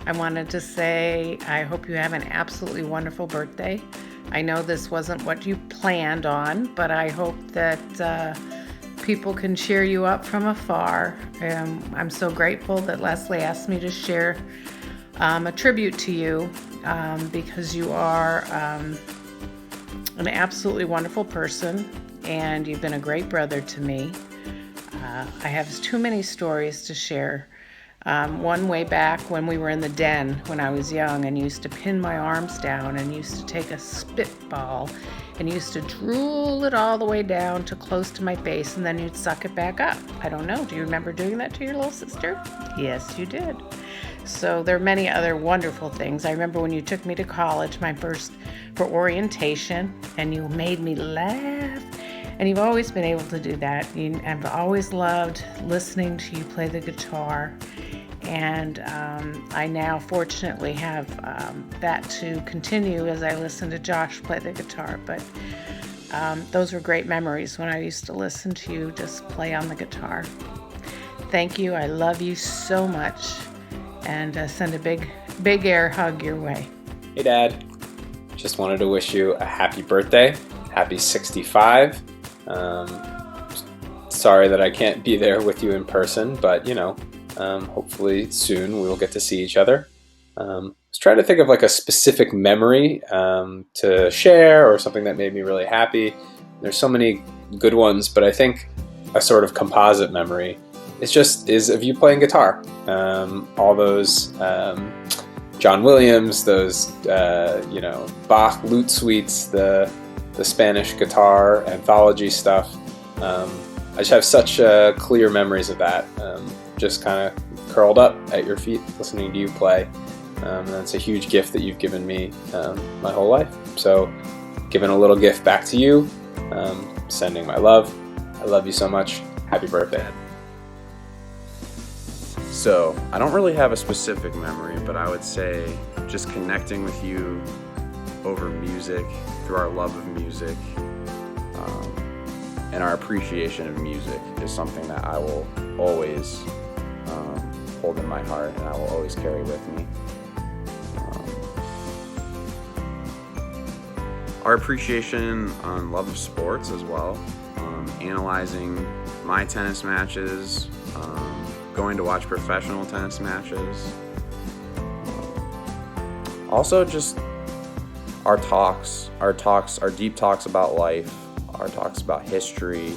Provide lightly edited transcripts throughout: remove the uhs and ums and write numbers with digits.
I wanted to say I hope you have an absolutely wonderful birthday. I know this wasn't what you planned on, but I hope that people can cheer you up from afar. I'm so grateful that Leslie asked me to share a tribute to you because you are an absolutely wonderful person and you've been a great brother to me. I have too many stories to share. One way back when we were in the den when I was young and used to pin my arms down and used to take a spitball and used to drool it all the way down to close to my face and then you'd suck it back up. I don't know. Do you remember doing that to your little sister? Yes, you did. So there are many other wonderful things. I remember when you took me to college, my first for orientation, and you made me laugh. And you've always been able to do that. I've always loved listening to you play the guitar. And I now fortunately have that to continue as I listen to Josh play the guitar. But those were great memories when I used to listen to you just play on the guitar. Thank you. I love you so much. And send a big air hug your way. Hey, Dad. Just wanted to wish you a happy birthday. Happy 65. Sorry that I can't be there with you in person, but hopefully soon we will get to see each other. I was trying to think of like a specific memory to share or something that made me really happy. There's so many good ones, but I think a sort of composite memory is of you playing guitar. All those John Williams, those Bach lute suites, the Spanish guitar anthology stuff. I just have such clear memories of that. Just kind of curled up at your feet listening to you play. And that's a huge gift that you've given me my whole life. So giving a little gift back to you, sending my love. I love you so much. Happy birthday. So I don't really have a specific memory, but I would say just connecting with you over music, through our love of music, and our appreciation of music is something that I will always hold in my heart and I will always carry with me. Our appreciation on love of sports as well, analyzing my tennis matches, going to watch professional tennis matches. Also just our deep talks about life, our talks about history,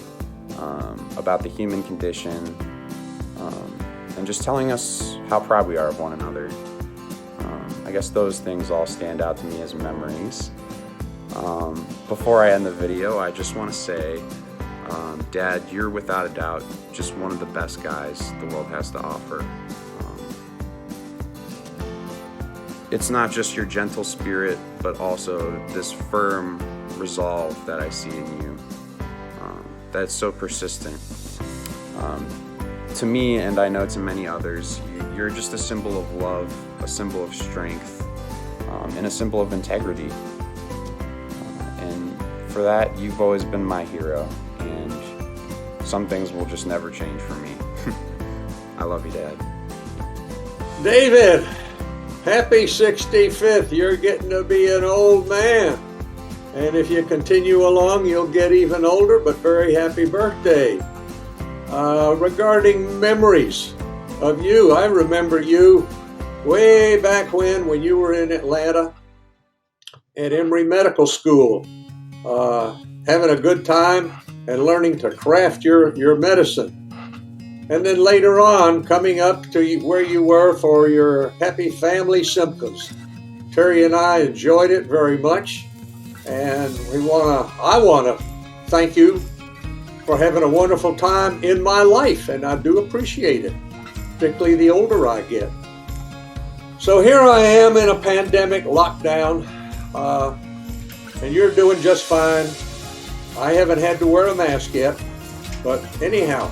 about the human condition, and just telling us how proud we are of one another. I guess those things all stand out to me as memories. Before I end the video, I just want to say, Dad, you're without a doubt just one of the best guys the world has to offer. It's not just your gentle spirit, but also this firm resolve that I see in you. That's so persistent. To me, and I know to many others, you're just a symbol of love, a symbol of strength, and a symbol of integrity. And for that, you've always been my hero, and some things will just never change for me. I love you, Dad. David, happy 65th. You're getting to be an old man. And if you continue along, you'll get even older, but very happy birthday. Regarding memories of you, I remember you way back when you were in Atlanta at Emory Medical School, having a good time and learning to craft your medicine. And then later on, coming up to where you were for your Happy Family Simpkins. Terry and I enjoyed it very much, and I want to thank you for having a wonderful time in my life, and I do appreciate it, particularly the older I get. So here I am in a pandemic lockdown, and you're doing just fine. I haven't had to wear a mask yet, but anyhow,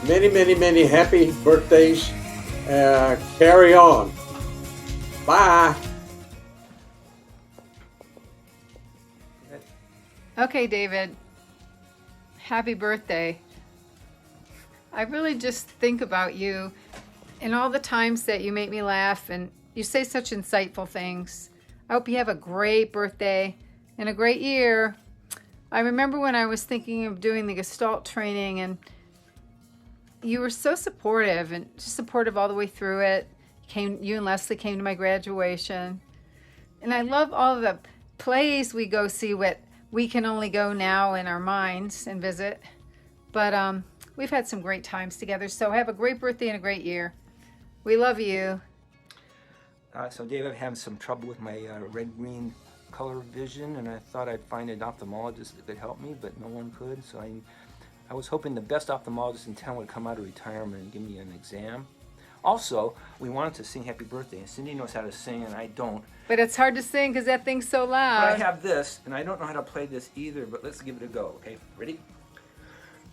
many, many, many happy birthdays. Carry on. Bye. Okay, David. Happy birthday. I really just think about you and all the times that you make me laugh, and You say such insightful things. I hope you have a great birthday and a great year. I remember when I was thinking of doing the Gestalt training, and you were so supportive and just supportive all the way through it. You and Leslie came to my graduation. And I love all the plays we go see, what we can only go now in our minds and visit. But we've had some great times together. So have a great birthday and a great year. We love you. So Dave, I'm having some trouble with my red-green color vision, and I thought I'd find an ophthalmologist that could help me, but no one could. So I was hoping the best ophthalmologist in town would come out of retirement and give me an exam. Also, we wanted to sing Happy Birthday, and Cindy knows how to sing, and I don't. But it's hard to sing because that thing's so But loud. I have this, and I don't know how to play this either, but let's give it a go, okay? Ready?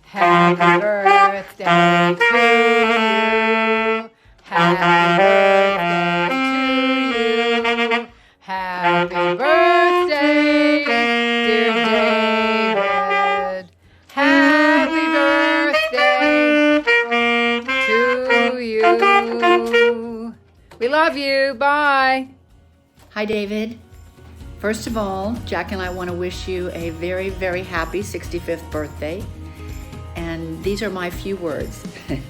Happy birthday to you. Happy birthday to you. Happy birthday, dear David. Happy birthday to you. We love you. Bye. Hi, David. First of all, Jack and I want to wish you a very, very happy 65th birthday. And these are my few words. I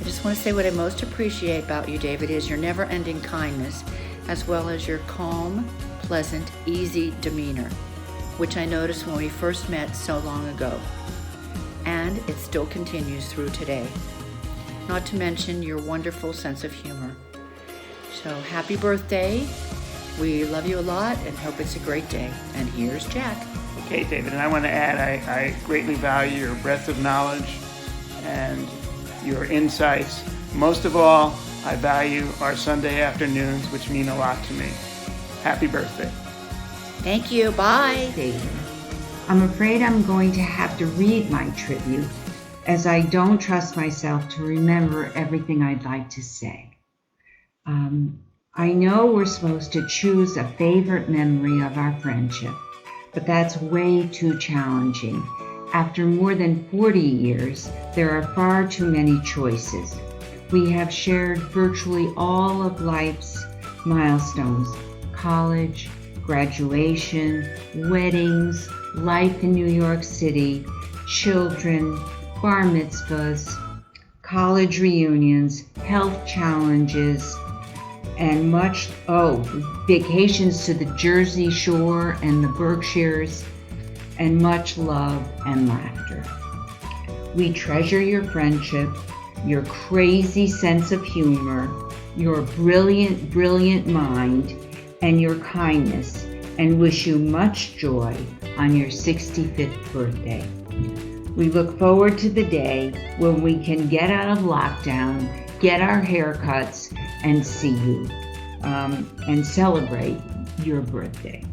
just want to say what I most appreciate about you, David, is your never-ending kindness, as well as your calm, pleasant, easy demeanor, which I noticed when we first met so long ago. And it still continues through today. Not to mention your wonderful sense of humor. So happy birthday. We love you a lot and hope it's a great day. And here's Jack. Okay, David, and I want to add, I greatly value your breadth of knowledge and your insights. Most of all, I value our Sunday afternoons, which mean a lot to me. Happy birthday. Thank you. Bye. David. I'm afraid I'm going to have to read my tribute, as I don't trust myself to remember everything I'd like to say. I know we're supposed to choose a favorite memory of our friendship, but that's way too challenging. After more than 40 years, there are far too many choices. We have shared virtually all of life's milestones: college, graduation, weddings, life in New York City, children, bar mitzvahs, college reunions, health challenges, and vacations to the Jersey Shore and the Berkshires, and much love and laughter. We treasure your friendship, your crazy sense of humor, your brilliant, brilliant mind, and your kindness, and wish you much joy on your 65th birthday. We look forward to the day when we can get out of lockdown, get our haircuts, and see you, and celebrate your birthday.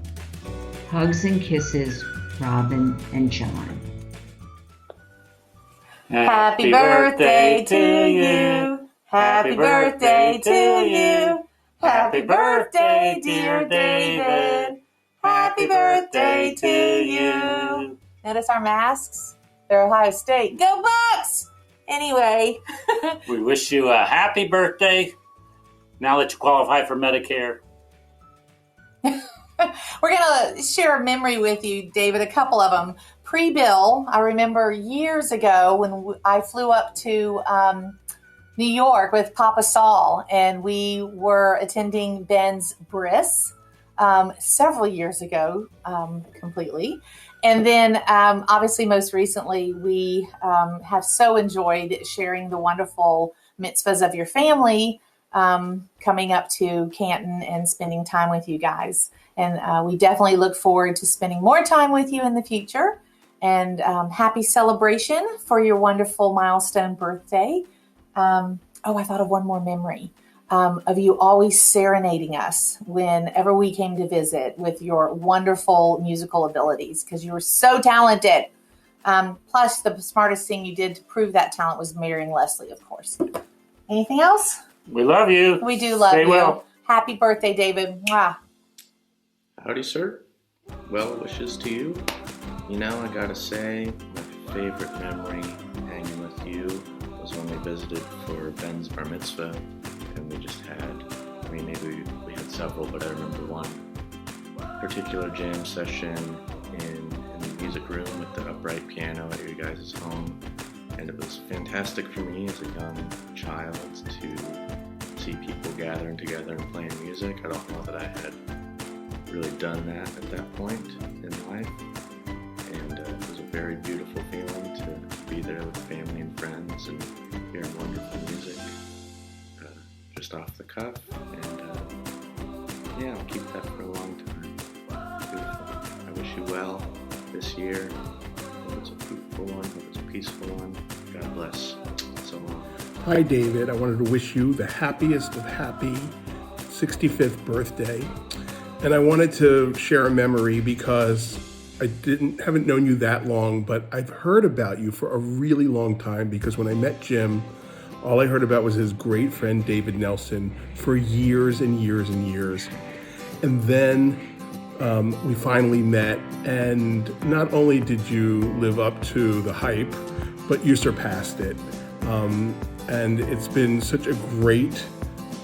Hugs and kisses, Robin and John. Happy birthday to you. Happy birthday to you. Happy birthday, dear David. Happy birthday to you. Notice our masks? They're Ohio State. Go Bucks! Anyway. We wish you a happy birthday. Now that you qualify for Medicare. We're going to share a memory with you, David, a couple of them. Pre-bill, I remember years ago when I flew up to New York with Papa Saul, and we were attending Ben's bris several years ago, completely. And then, obviously, most recently, we have so enjoyed sharing the wonderful mitzvahs of your family, coming up to Canton and spending time with you guys. And we definitely look forward to spending more time with you in the future. And happy celebration for your wonderful milestone birthday. I thought of one more memory of you always serenading us whenever we came to visit with your wonderful musical abilities, because you were so talented. Plus, the smartest thing you did to prove that talent was marrying Leslie, of course. Anything else? We love you. We do love Stay you. well. Happy birthday, David. Mwah. Howdy, sir. Well wishes to you. You know, I gotta say, my favorite memory hanging with you was when we visited for Ben's bar mitzvah, and we just had I mean, maybe we had several, but I remember one particular jam session in the music room with the upright piano at your guys' home. And it was fantastic for me as a young child to see people gathering together and playing music. I don't know that I had really done that at that point in life. And it was a very beautiful feeling to be there with family and friends and hearing wonderful music just off the cuff. And yeah, I'll keep that for a long time. Beautiful. I wish you well this year. Hope it's a fruitful one. Hope it's a peaceful one. God bless. So long. Hi, David. I wanted to wish you the happiest of happy 65th birthday. And I wanted to share a memory because I haven't known you that long, but I've heard about you for a really long time because when I met Jim, all I heard about was his great friend David Nelson for years and years and years. And then we finally met, and not only did you live up to the hype, but you surpassed it. And it's been such a great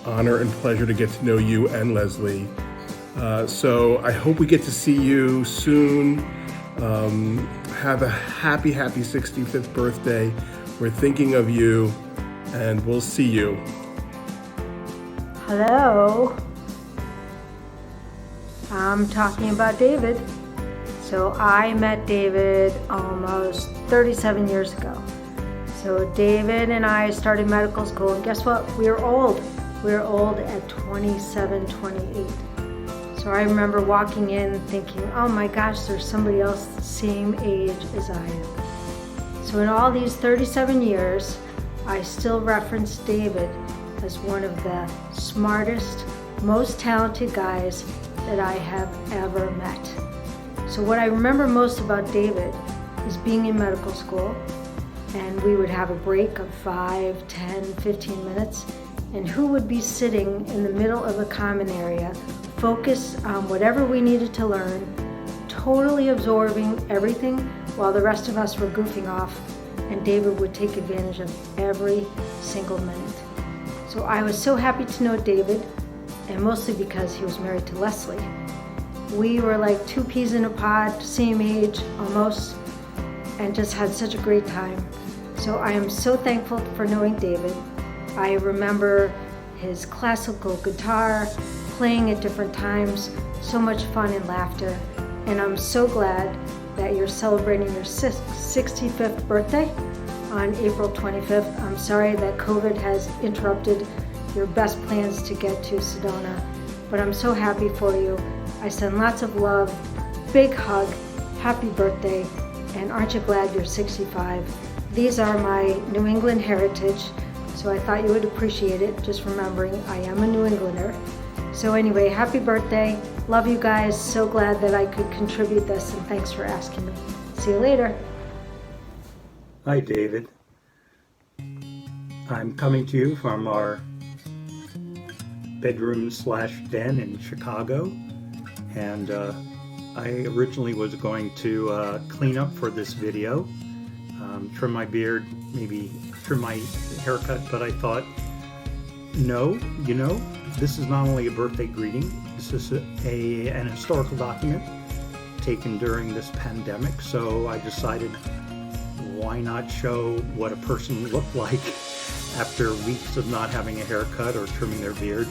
honor and pleasure to get to know you and Leslie. So I hope we get to see you soon. Have a happy 65th birthday. We're thinking of you, and we'll see you. Hello. I'm talking about David. So I met David almost 37 years ago. So David and I started medical school, and guess what? We were old. We were old at 27, 28. So I remember walking in thinking, oh my gosh, there's somebody else the same age as I am. So in all these 37 years, I still reference David as one of the smartest, most talented guys that I have ever met. So what I remember most about David is being in medical school, and we would have a break of 5, 10, 15 minutes, and who would be sitting in the middle of a common area, focused on whatever we needed to learn, totally absorbing everything while the rest of us were goofing off, and David would take advantage of every single minute. So I was so happy to know David, and mostly because he was married to Leslie. We were like two peas in a pod, same age almost, and just had such a great time. So I am so thankful for knowing David. I remember his classical guitar, playing at different times, so much fun and laughter. And I'm so glad that you're celebrating your 65th birthday on April 25th. I'm sorry that COVID has interrupted your best plans to get to Sedona, but I'm so happy for you. I send lots of love, big hug, happy birthday, and aren't you glad you're 65? These are my New England heritage, so I thought you would appreciate it, just remembering I am a New Englander. So anyway, happy birthday. Love you guys. So glad that I could contribute this, and thanks for asking me. See you later. Hi, David. I'm coming to you from our bedroom/den in Chicago, and I originally was going to clean up for this video, trim my beard, maybe trim my haircut, but I thought, no, this is not only a birthday greeting, this is an historical document taken during this pandemic, so I decided why not show what a person looked like after weeks of not having a haircut or trimming their beard.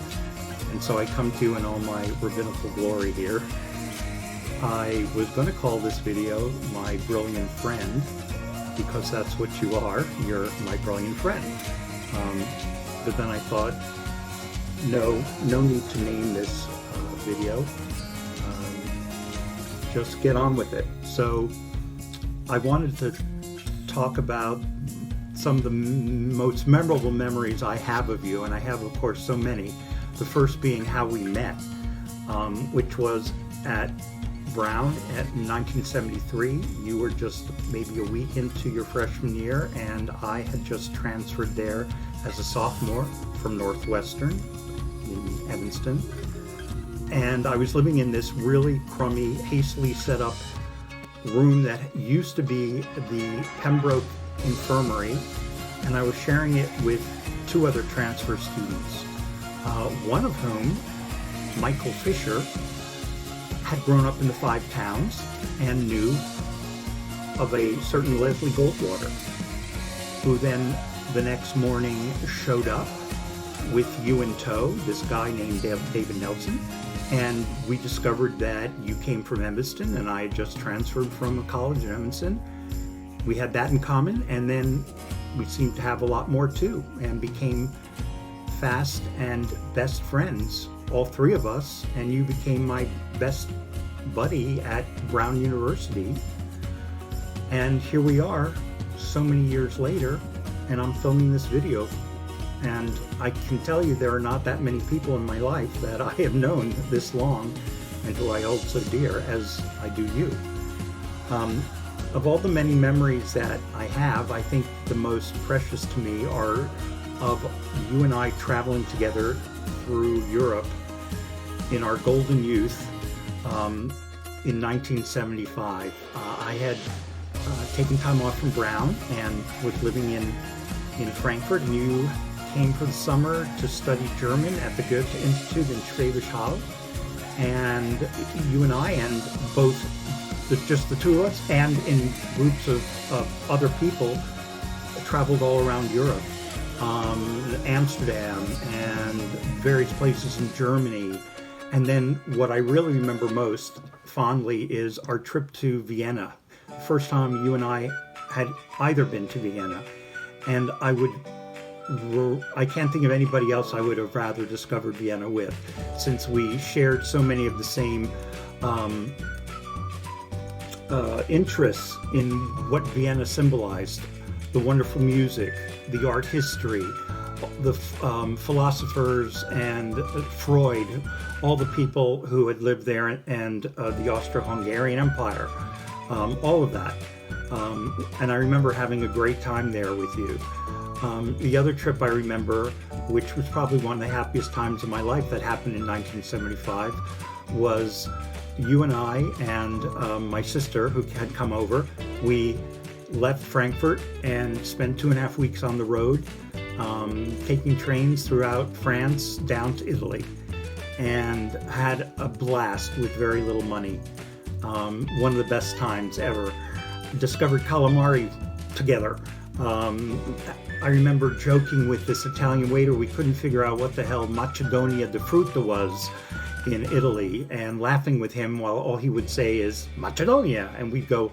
And so I come to you in all my rabbinical glory here. I was going to call this video My Brilliant Friend, because that's what you are. You're my brilliant friend. But then I thought, no need to name this video. Just get on with it. So I wanted to talk about some of the most memorable memories I have of you, and I have, of course, so many. The first being how we met, which was at Brown in 1973. You were just maybe a week into your freshman year, and I had just transferred there as a sophomore from Northwestern in Evanston. And I was living in this really crummy, hastily set up room that used to be the Pembroke Infirmary, and I was sharing it with two other transfer students. one of whom, Michael Fisher, had grown up in the Five Towns and knew of a certain Leslie Goldwater, who then the next morning showed up with you in tow, this guy named David Nelson, and we discovered that you came from Evanston and I had just transferred from a college in Evanston. We had that in common, and then we seemed to have a lot more too, and became fast and best friends, all three of us, and you became my best buddy at Brown University. And here we are so many years later, and I'm filming this video. And I can tell you there are not that many people in my life that I have known this long and who I hold so dear as I do you. Of all the many memories that I have, I think the most precious to me are of you and I traveling together through Europe in our golden youth in 1975. I had taken time off from Brown and was living in Frankfurt, and you came for the summer to study German at the Goethe Institute in Schwäbisch Hall. And you and I, and both just the two of us, and in groups of other people, traveled all around Europe. Amsterdam and various places in Germany. And then what I really remember most fondly is our trip to Vienna. The first time you and I had either been to Vienna. And I can't think of anybody else I would have rather discovered Vienna with, since we shared so many of the same interests in what Vienna symbolized. The wonderful music, the art history, the philosophers and Freud, all the people who had lived there, and the Austro-Hungarian Empire, all of that. And I remember having a great time there with you. The other trip I remember, which was probably one of the happiest times of my life that happened in 1975, was you and I and my sister who had come over. We left Frankfurt and spent 2.5 weeks on the road, taking trains throughout France down to Italy, and had a blast with very little money. One of the best times ever. Discovered calamari together. I remember joking with this Italian waiter, we couldn't figure out what the hell Macedonia di Frutta was in Italy, and laughing with him while all he would say is Macedonia, and we'd go,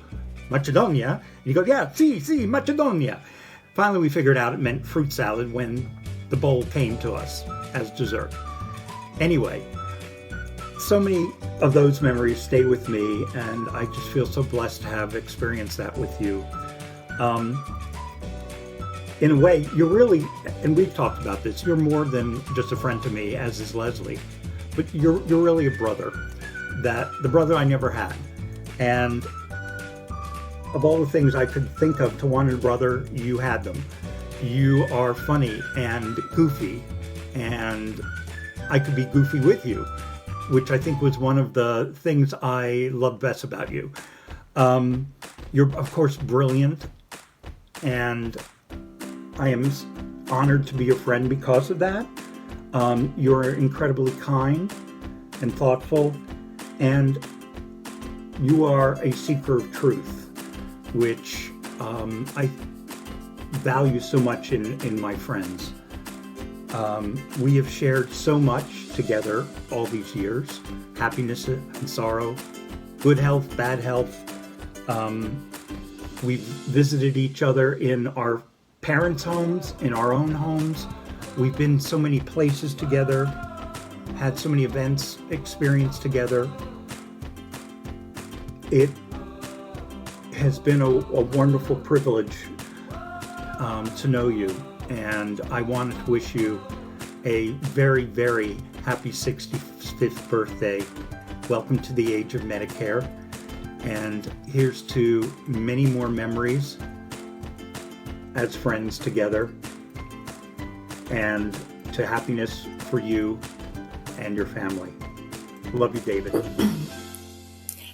Macedonia? And he'd go, yeah, si, Macedonia. Finally we figured out it meant fruit salad when the bowl came to us as dessert. Anyway, so many of those memories stay with me, and I just feel so blessed to have experienced that with you. In a way, you're really, and we've talked about this, you're more than just a friend to me, as is Leslie, but you're really a brother, the brother I never had. And of all the things I could think of to want a brother, you had them. You are funny and goofy, and I could be goofy with you, which I think was one of the things I loved best about you. You're, of course, brilliant, and I am honored to be your friend because of that. You're incredibly kind and thoughtful, and you are a seeker of truth, which I value so much in my friends. We have shared so much together all these years, happiness and sorrow, good health, bad health. We've visited each other in our parents' homes, in our own homes. We've been so many places together, had so many events experienced together. It has been a wonderful privilege to know you, and I wanted to wish you a very, very happy 65th birthday. Welcome to the age of Medicare, and here's to many more memories as friends together, and to happiness for you and your family. Love you, David.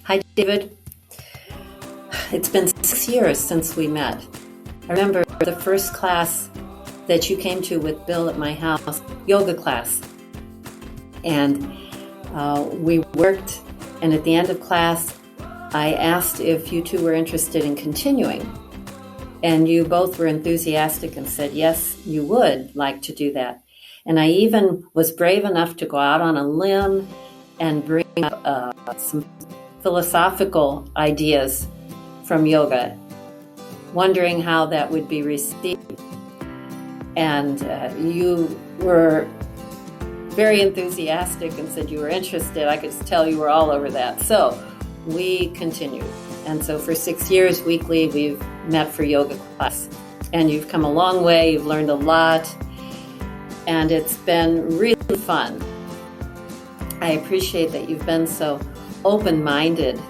Hi, David. It's been 6 years since we met. I remember the first class that you came to with Bill at my house, yoga class. And we worked, and at the end of class, I asked if you two were interested in continuing. And you both were enthusiastic and said, yes, you would like to do that. And I even was brave enough to go out on a limb and bring up some philosophical ideas from yoga, wondering how that would be received. And you were very enthusiastic and said you were interested. I could tell you were all over that. So we continued. And so for 6 years weekly, we've met for yoga class. And you've come a long way. You've learned a lot. And it's been really fun. I appreciate that you've been so open-minded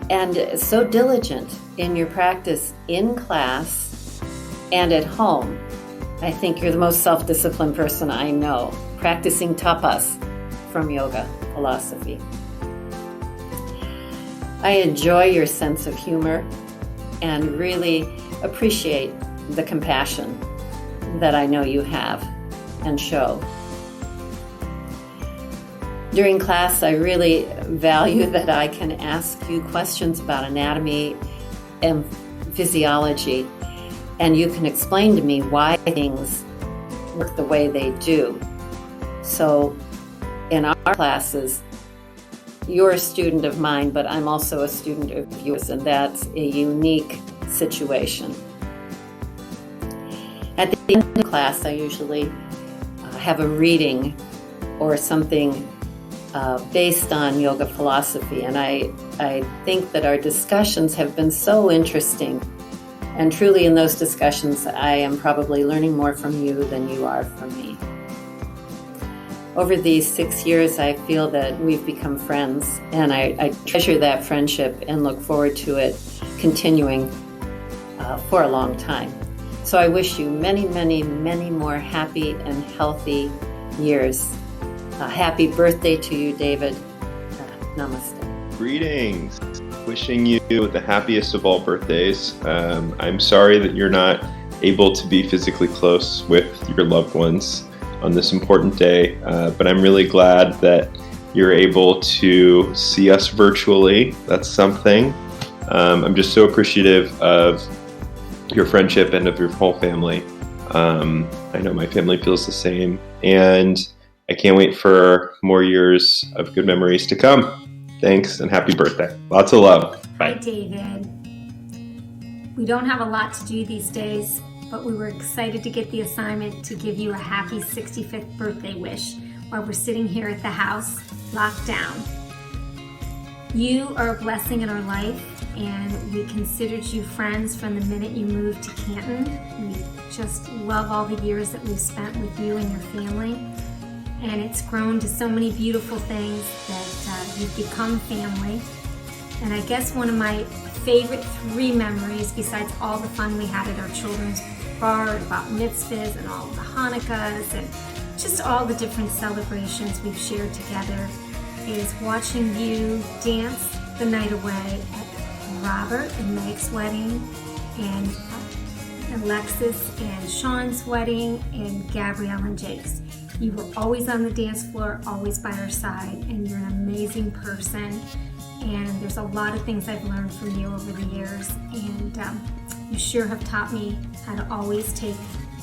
and so diligent in your practice in class and at home. I think you're the most self-disciplined person I know, practicing tapas from yoga philosophy. I enjoy your sense of humor and really appreciate the compassion that I know you have and show. During class, I really value that I can ask you questions about anatomy and physiology, and you can explain to me why things work the way they do. So in our classes, you're a student of mine, but I'm also a student of yours, and that's a unique situation. At the end of class, I usually have a reading or something based on yoga philosophy, and I think that our discussions have been so interesting, and truly in those discussions I am probably learning more from you than you are from me. Over these 6 years, I feel that we've become friends, and I treasure that friendship and look forward to it continuing for a long time. So I wish you many, many, many more happy and healthy years. Happy birthday to you, David. Namaste. Greetings. Wishing you the happiest of all birthdays. I'm sorry that you're not able to be physically close with your loved ones on this important day, but I'm really glad that you're able to see us virtually. That's something. I'm just so appreciative of your friendship and of your whole family. I know my family feels the same, and I can't wait for more years of good memories to come. Thanks and happy birthday. Lots of love. Bye. Hi, David. We don't have a lot to do these days, but we were excited to get the assignment to give you a happy 65th birthday wish while we're sitting here at the house, locked down. You are a blessing in our life, and we considered you friends from the minute you moved to Canton. We just love all the years that we've spent with you and your family, and it's grown to so many beautiful things that you've become family. And I guess one of my favorite 3 memories, besides all the fun we had at our children's bar about mitzvahs and all the Hanukkahs and just all the different celebrations we've shared together, is watching you dance the night away at Robert and Meg's wedding, and Alexis and Sean's wedding, and Gabrielle and Jake's. You were always on the dance floor, always by our side, and you're an amazing person. And there's a lot of things I've learned from you over the years, and you sure have taught me how to always take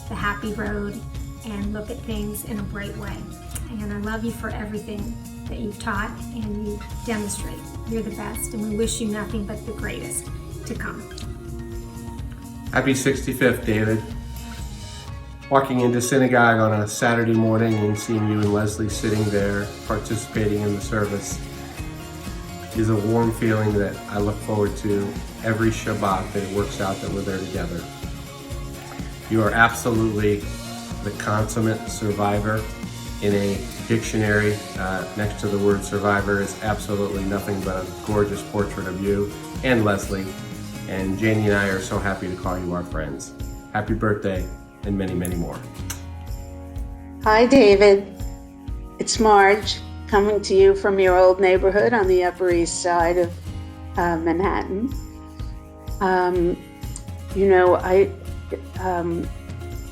the happy road and look at things in a bright way. And I love you for everything that you've taught and you demonstrate. You're the best, and we wish you nothing but the greatest to come. Happy 65th, David. Walking into synagogue on a Saturday morning and seeing you and Leslie sitting there participating in the service is a warm feeling that I look forward to every Shabbat that it works out that we're there together. You are absolutely the consummate survivor. In a dictionary, next to the word survivor is absolutely nothing but a gorgeous portrait of you and Leslie. And Janie and I are so happy to call you our friends. Happy birthday and many, many more. Hi, David. It's Marge, coming to you from your old neighborhood on the Upper East Side of Manhattan.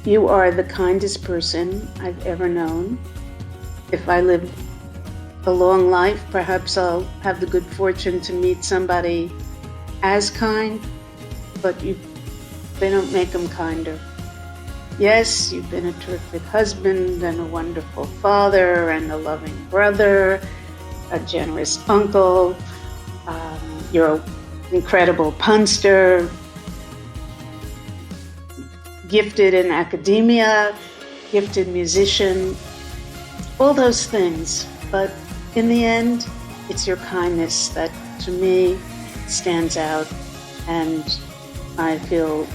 You are the kindest person I've ever known. if I live a long life, perhaps I'll have the good fortune to meet somebody as kind, but they don't make them kinder. Yes, you've been a terrific husband and a wonderful father and a loving brother, a generous uncle. You're an incredible punster, gifted in academia, gifted musician, all those things. But in the end, it's your kindness that, to me, stands out. And I feel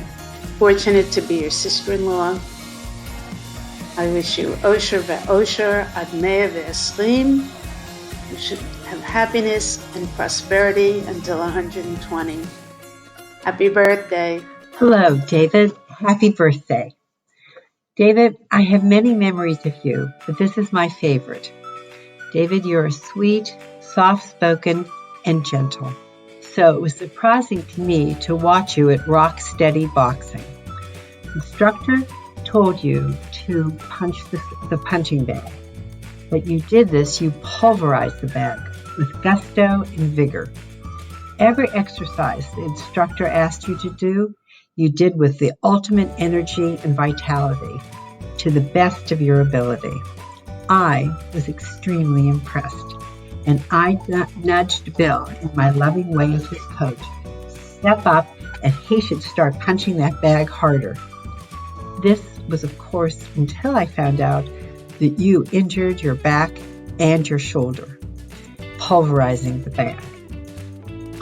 fortunate to be your sister-in-law. I wish you Osher ve'osher ad mea ve'esrim. You should have happiness and prosperity until 120. Happy birthday. Hello, David. Happy birthday. David, I have many memories of you, but this is my favorite. David, you're sweet, soft-spoken, and gentle. So it was surprising to me to watch you at Rock Steady Boxing. The instructor told you to punch the punching bag, but you did this, you pulverized the bag with gusto and vigor. Every exercise the instructor asked you to do, you did with the ultimate energy and vitality, to the best of your ability. I was extremely impressed, and I nudged Bill in my loving way as his coach, step up and he should start punching that bag harder. This was, of course, until I found out that you injured your back and your shoulder, pulverizing the bag.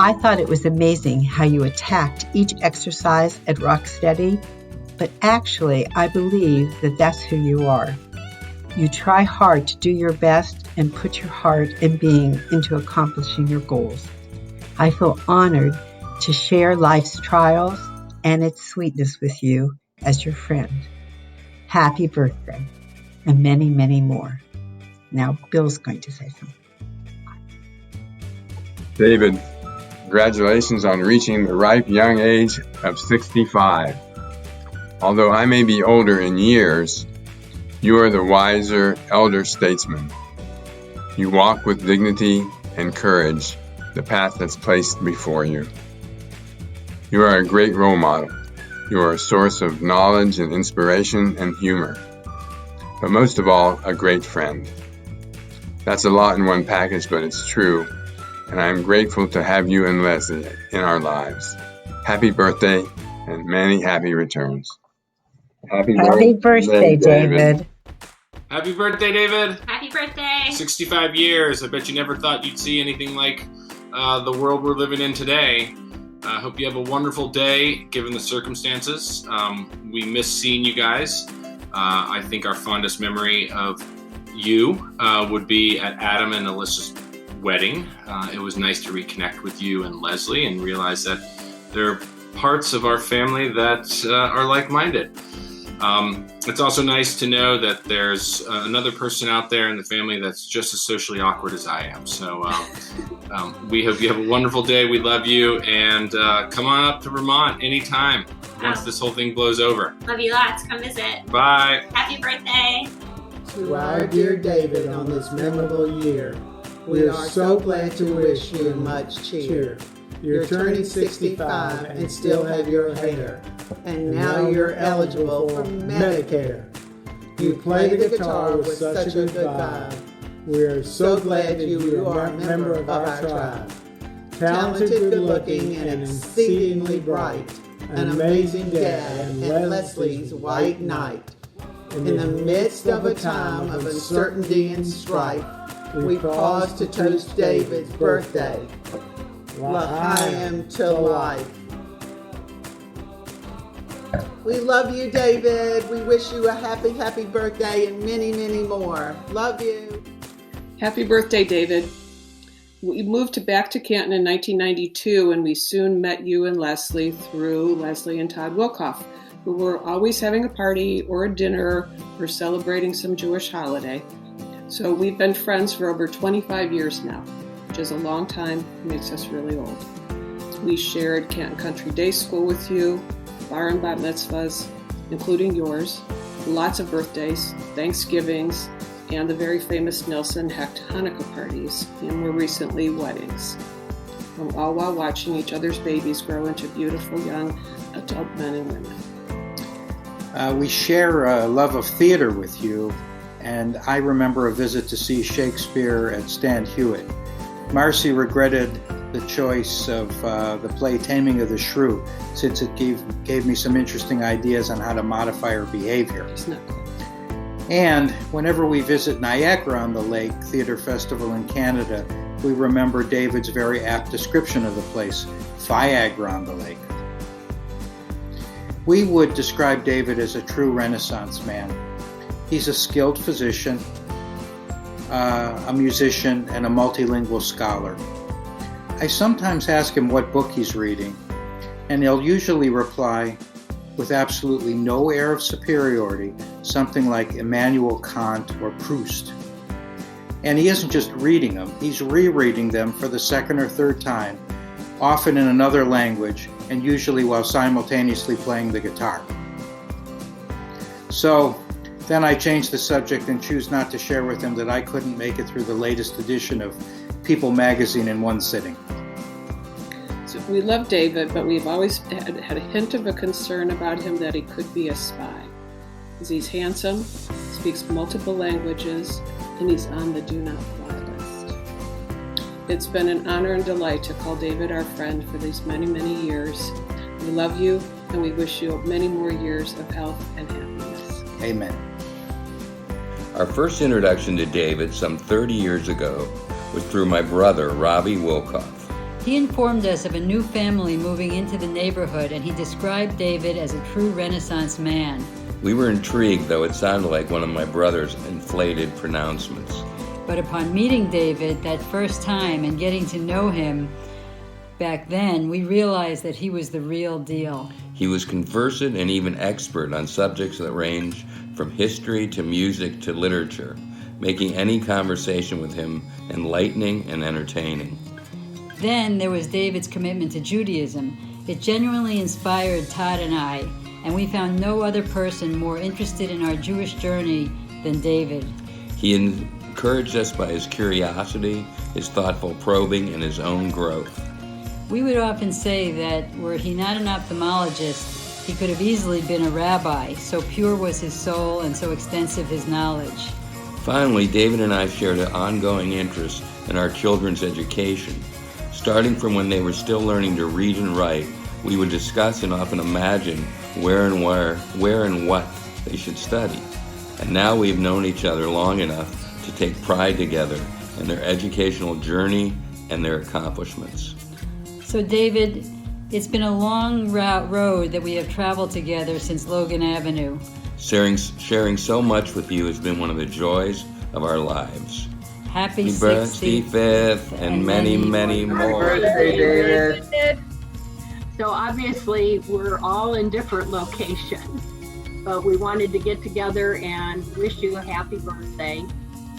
I thought it was amazing how you attacked each exercise at Rocksteady, but actually I believe that that's who you are. You try hard to do your best and put your heart and being into accomplishing your goals. I feel honored to share life's trials and its sweetness with you as your friend. Happy birthday, and many, many more. Now Bill's going to say something. David, congratulations on reaching the ripe young age of 65. Although I may be older in years, you are the wiser elder statesman. You walk with dignity and courage the path that's placed before you. You are a great role model. You are a source of knowledge and inspiration and humor. But most of all, a great friend. That's a lot in one package, but it's true. And I am grateful to have you and Leslie in our lives. Happy birthday and many happy returns. Happy birthday, David. Happy birthday, David. Happy birthday. 65 years. I bet you never thought you'd see anything like the world we're living in today. I hope you have a wonderful day, given the circumstances. We miss seeing you guys. I think our fondest memory of you would be at Adam and Alyssa's wedding. It was nice to reconnect with you and Leslie and realize that there are parts of our family that are like-minded. It's also nice to know that there's another person out there in the family that's just as socially awkward as I am. So we hope you have a wonderful day. We love you, and come on up to Vermont anytime once this whole thing blows over. Love you lots. Come visit. Bye. Happy birthday. To our dear David on this memorable year, we are so glad to wish you much cheer. You're turning 65 and still have your hair, and now you're eligible for Medicare. You play the guitar with such a good vibe. We're so glad you are a member of our tribe. Talented, good-looking, and exceedingly bright. An amazing dad and Leslie's white knight. In the midst of a time of uncertainty and strife, we pause to toast David's birthday. L'chaim to life. We love you, David. We wish you a happy, happy birthday and many, many more. Love you. Happy birthday, David. We moved back to Canton in 1992, and we soon met you and Leslie through Leslie and Todd Wilkoff, who were always having a party or a dinner or celebrating some Jewish holiday. So we've been friends for over 25 years now, which is a long time, makes us really old. We shared Canton Country Day School with you, bar and bat mitzvahs, including yours, lots of birthdays, Thanksgivings, and the very famous Nelson Hecht Hanukkah parties, and more recently, weddings. All while watching each other's babies grow into beautiful young adult men and women. We share a love of theater with you, and I remember a visit to see Shakespeare at Stan Hewitt. Marcy regretted the choice of the play Taming of the Shrew, since it gave me some interesting ideas on how to modify her behavior. And whenever we visit Niagara-on-the-Lake Theatre Festival in Canada, we remember David's very apt description of the place, Viagra on the Lake. We would describe David as a true Renaissance man. He's a skilled physician, a musician, and a multilingual scholar. I sometimes ask him what book he's reading, and he'll usually reply, with absolutely no air of superiority, something like Immanuel Kant or Proust. And he isn't just reading them, he's rereading them for the second or third time, often in another language, and usually while simultaneously playing the guitar. So then I change the subject and choose not to share with him that I couldn't make it through the latest edition of People magazine in one sitting. So we love David, but we've always had a hint of a concern about him that he could be a spy. He's handsome, speaks multiple languages, and he's on the do not fly list. It's been an honor and delight to call David our friend for these many, many years. We love you, and we wish you many more years of health and happiness. Amen. Our first introduction to David some 30 years ago was through my brother, Robbie Wilkoff. He informed us of a new family moving into the neighborhood, and he described David as a true Renaissance man. We were intrigued, though it sounded like one of my brother's inflated pronouncements. But upon meeting David that first time and getting to know him back then, we realized that he was the real deal. He was conversant and even expert on subjects that range from history to music to literature, making any conversation with him enlightening and entertaining. Then there was David's commitment to Judaism. It genuinely inspired Todd and I, and we found no other person more interested in our Jewish journey than David. He encouraged us by his curiosity, his thoughtful probing, and his own growth. We would often say that were he not an ophthalmologist, he could have easily been a rabbi, so pure was his soul and so extensive his knowledge. Finally, David and I shared an ongoing interest in our children's education. Starting from when they were still learning to read and write, we would discuss and often imagine where and what they should study. And now we've known each other long enough to take pride together in their educational journey and their accomplishments. So David, it's been a long road that we have traveled together since Logan Avenue. Sharing so much with you has been one of the joys of our lives. Happy 65th and many, many more. Happy birthday, David. So obviously we're all in different locations, but we wanted to get together and wish you a happy birthday.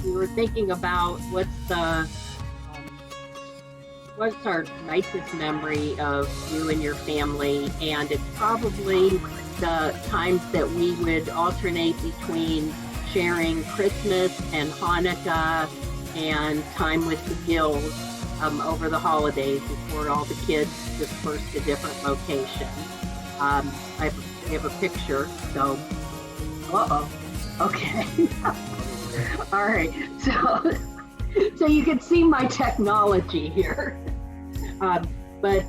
We were thinking about what's our nicest memory of you and your family, and it's probably the times that we would alternate between sharing Christmas and Hanukkah and time with the Gills over the holidays before all the kids dispersed to different locations. I have a picture, so, okay. All right, so you can see my technology here. But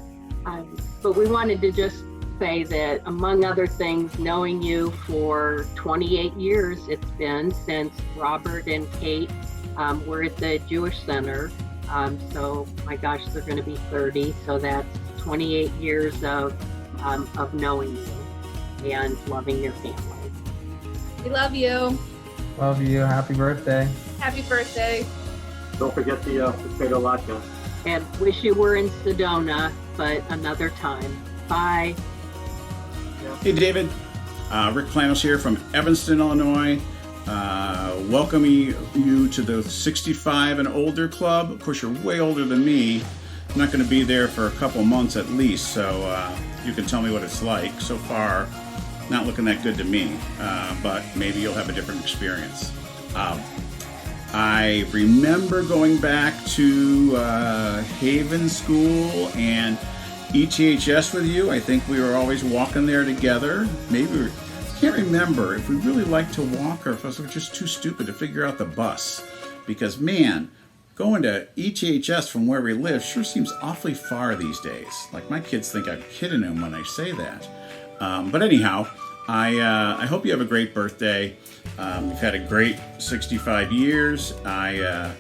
we wanted to just say that, among other things, knowing you for 28 years it's been since Robert and Kate were at the Jewish Center. So my gosh, they're going to be 30. So that's 28 years of knowing you and loving your family. We love you. Love you. Happy birthday. Happy birthday. Don't forget the potato latke. And wish you were in Sedona, but another time. Bye. Hey, David. Rick Planos here from Evanston, Illinois. Welcoming you to the 65 and older club. Of course, you're way older than me. I'm not going to be there for a couple months at least, so you can tell me what it's like. So far, not looking that good to me, but maybe you'll have a different experience. I remember going back to Haven School and ETHS with you. I think we were always walking there together. I can't remember if we really liked to walk or if we were just too stupid to figure out the bus. Because, man, going to ETHS from where we live sure seems awfully far these days. Like, my kids think I'm kidding them when I say that. But anyhow, I hope you have a great birthday. You've had a great 65 years. I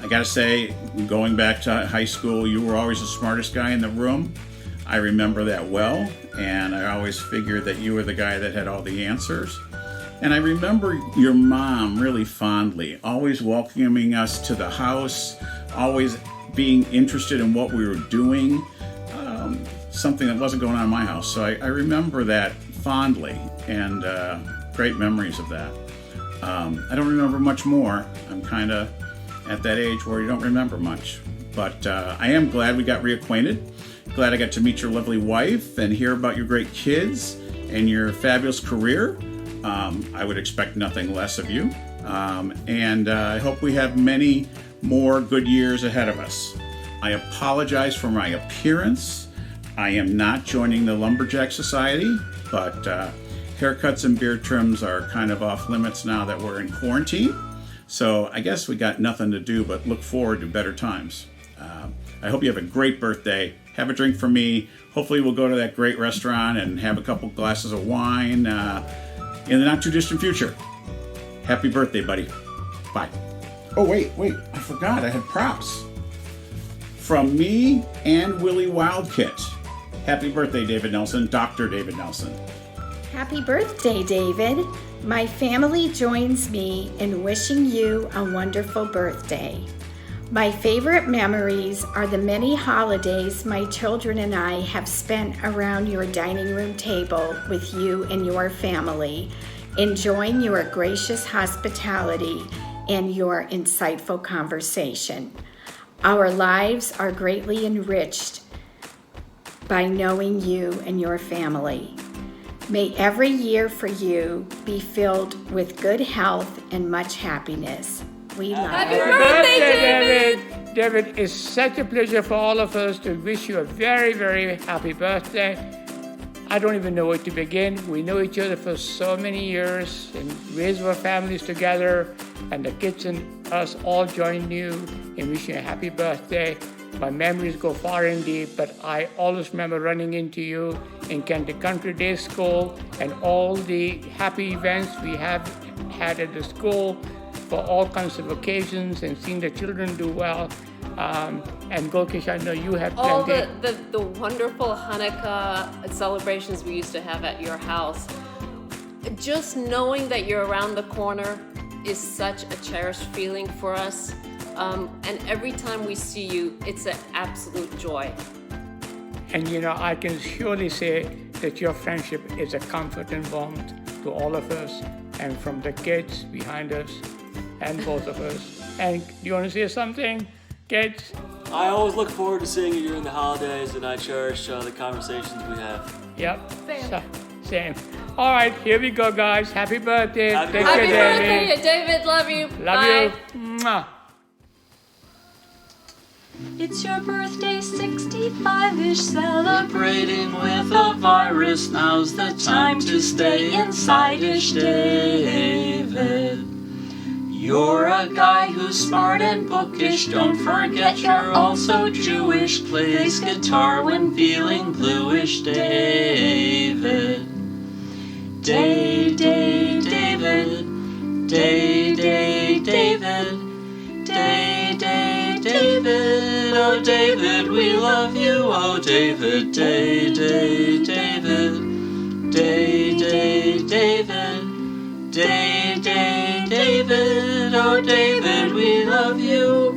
gotta say, going back to high school, you were always the smartest guy in the room. I remember that well, and I always figured that you were the guy that had all the answers. And I remember your mom really fondly, always welcoming us to the house, always being interested in what we were doing, something that wasn't going on in my house. So I remember that fondly, and great memories of that. I don't remember much more. I'm kind of at that age where you don't remember much. But I am glad we got reacquainted. Glad I got to meet your lovely wife and hear about your great kids and your fabulous career. I would expect nothing less of you. And I hope we have many more good years ahead of us. I apologize for my appearance. I am not joining the Lumberjack Society, but haircuts and beard trims are kind of off limits now that we're in quarantine. So I guess we got nothing to do but look forward to better times. I hope you have a great birthday. Have a drink for me. Hopefully we'll go to that great restaurant and have a couple glasses of wine in the not too distant future. Happy birthday, buddy. Bye. Oh, wait, I forgot I had props. From me and Willie Wildkit. Happy birthday, David Nelson, Dr. David Nelson. Happy birthday, David. My family joins me in wishing you a wonderful birthday. My favorite memories are the many holidays my children and I have spent around your dining room table with you and your family, enjoying your gracious hospitality and your insightful conversation. Our lives are greatly enriched by knowing you and your family. May every year for you be filled with good health and much happiness. We love you. Happy birthday, David! David, it's such a pleasure for all of us to wish you a very, very happy birthday. I don't even know where to begin. We know each other for so many years and raised our families together, and the kids and us all join you in wishing you a happy birthday. My memories go far indeed, but I always remember running into you in Kentucky Country Day School and all the happy events we have had at the school for all kinds of occasions and seeing the children do well. And Golkish, I know you have plenty. All the wonderful Hanukkah celebrations we used to have at your house. Just knowing that you're around the corner is such a cherished feeling for us. And every time we see you, it's an absolute joy. And I can surely say that your friendship is a comfort and warmth to all of us, and from the kids behind us, and both of us. And do you want to say something, kids? I always look forward to seeing you during the holidays, and I cherish the conversations we have. Yep. Same. All right, here we go, guys. Happy birthday. Happy birthday, David. Love you. Love you. Mwah. It's your birthday, 65-ish, celebrating with a virus. Now's the time to stay inside-ish, David. You're a guy who's smart and bookish. Don't forget you're also Jewish. Plays guitar when feeling bluish, David. David. David, oh David, we love you, oh David, David, oh David, we love you.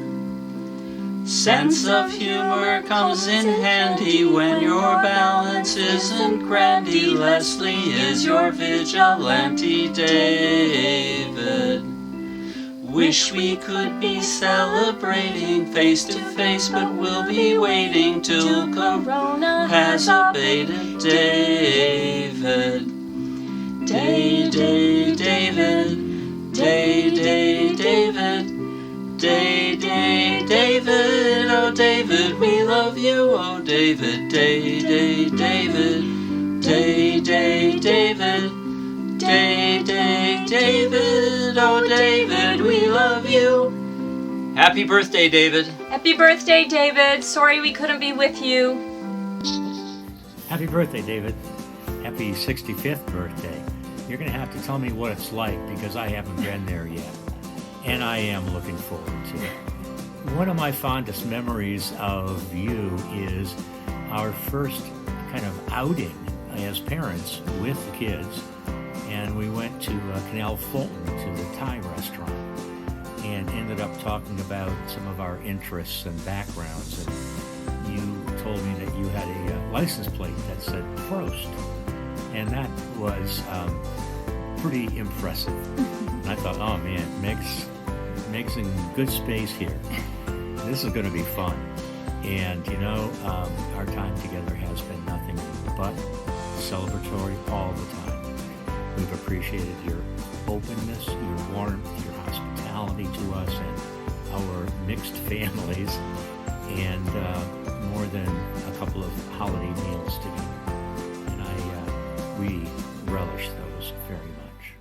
Sense of humor comes in handy when your balance isn't grandy. Leslie is your vigilante, David. Wish we could be celebrating face to face, but we'll be waiting till Corona has abated, David. David, day, day, David, oh David, we love you, oh David, day, day, David, day, day, David, day, day, David, oh David, we love you. Happy birthday, David. Happy birthday, David. Sorry we couldn't be with you. Happy birthday, David. Happy 65th birthday. You're going to have to tell me what it's like because I haven't been there yet. And I am looking forward to it. One of my fondest memories of you is our first kind of outing as parents with the kids. And we went to Canal Fulton to the Thai restaurant and ended up talking about some of our interests and backgrounds. And you told me that you had a license plate that said Prost. And that was pretty impressive. And I thought, oh man, Meg's in good space here. This is going to be fun. And you know, our time together has been nothing but celebratory all the time. We've appreciated your openness, your warmth, your hospitality to us and our mixed families, and more than a couple of holiday meals together. And we relish those very much.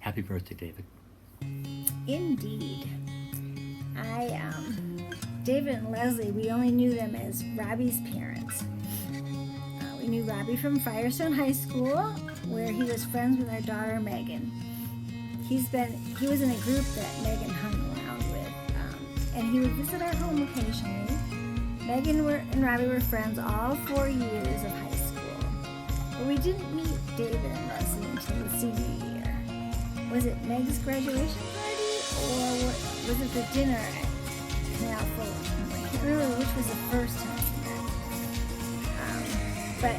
Happy birthday, David. Indeed. David and Leslie, we only knew them as Robbie's parents. We knew Robbie from Firestone High School, where he was friends with our daughter, Megan. He was in a group that Megan hung around with, and he would visit our home occasionally. Megan and Robbie were friends all 4 years of high school. But we didn't meet David and Leslie until the senior year. Was it Meg's graduation party, or was it the dinner at Canal Fulton? I can't remember which was the first time we met. But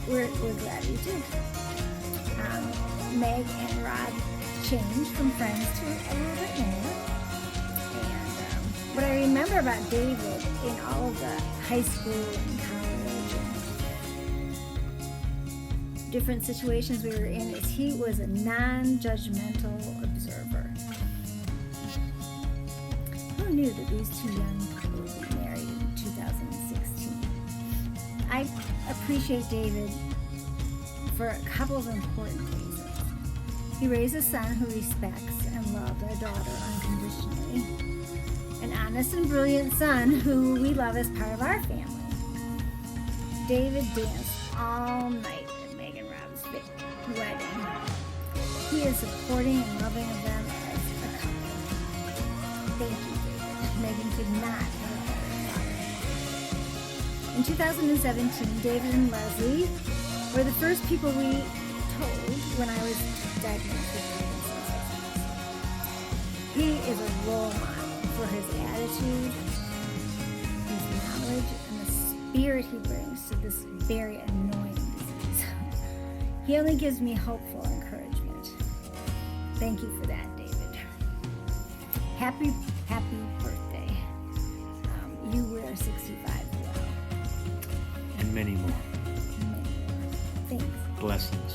we're glad we did. Meg and Rod changed from friends to a little bit more. And what I remember about David in all of the high school and college and different situations we were in is he was a non-judgmental observer. Who knew that these two young people would be married in 2016? I appreciate David for a couple of important reasons. He raised a son who respects and loved our daughter unconditionally. An honest and brilliant son who we love as part of our family. David danced all night at Meg and Rob's wedding. He is supporting and loving of them as a couple. Thank you, David. Megan could not have a better father. In 2017, David and Leslie were the first people we told when I was diagnosed with Parkinson's disease. He is a role model for his attitude, his knowledge, and the spirit he brings to this very annoying disease. He only gives me hopeful encouragement. Thank you for that, David. Happy birthday. You were 65 well. And many more. Thanks. Blessings.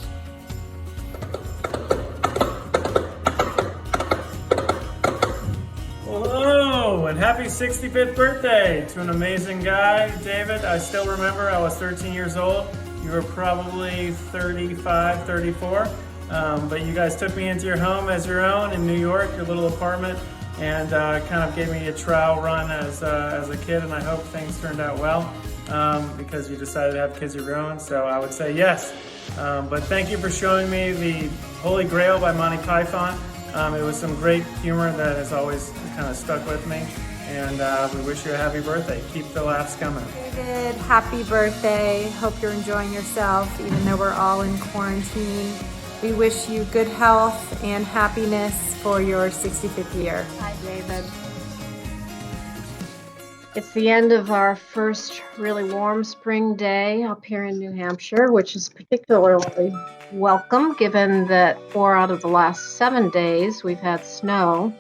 Hello, and happy 65th birthday to an amazing guy, David. I still remember I was 13 years old. You were probably 35, 34. But you guys took me into your home as your own in New York, your little apartment, and kind of gave me a trial run as a kid, and I hope things turned out well because you decided to have kids of your own. So I would say yes. But thank you for showing me the Holy Grail by Monty Python. It was some great humor that has always kind of stuck with me. And we wish you a happy birthday. Keep the laughs coming. David, happy birthday. Hope you're enjoying yourself, even though we're all in quarantine. We wish you good health and happiness for your 65th year. Hi, David. It's the end of our first really warm spring day up here in New Hampshire, which is particularly welcome given that 4 out of the last 7 days we've had snow.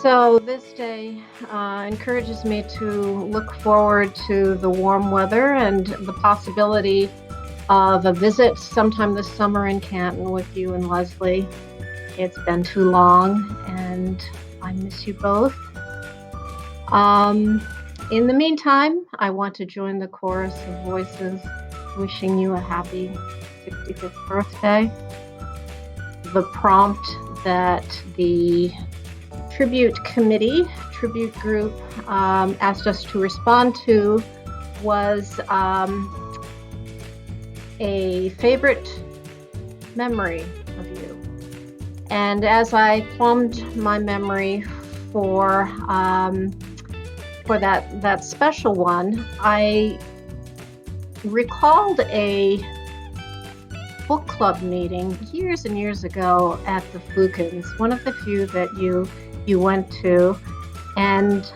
So this day encourages me to look forward to the warm weather and the possibility of a visit sometime this summer in Canton with you and Leslie. It's been too long, and I miss you both. In the meantime, I want to join the chorus of voices wishing you a happy 65th birthday. The prompt that the tribute group asked us to respond to was a favorite memory of you. And as I plumbed my memory for that special one, I recalled a book club meeting years and years ago at the Flukens, one of the few that you went to, and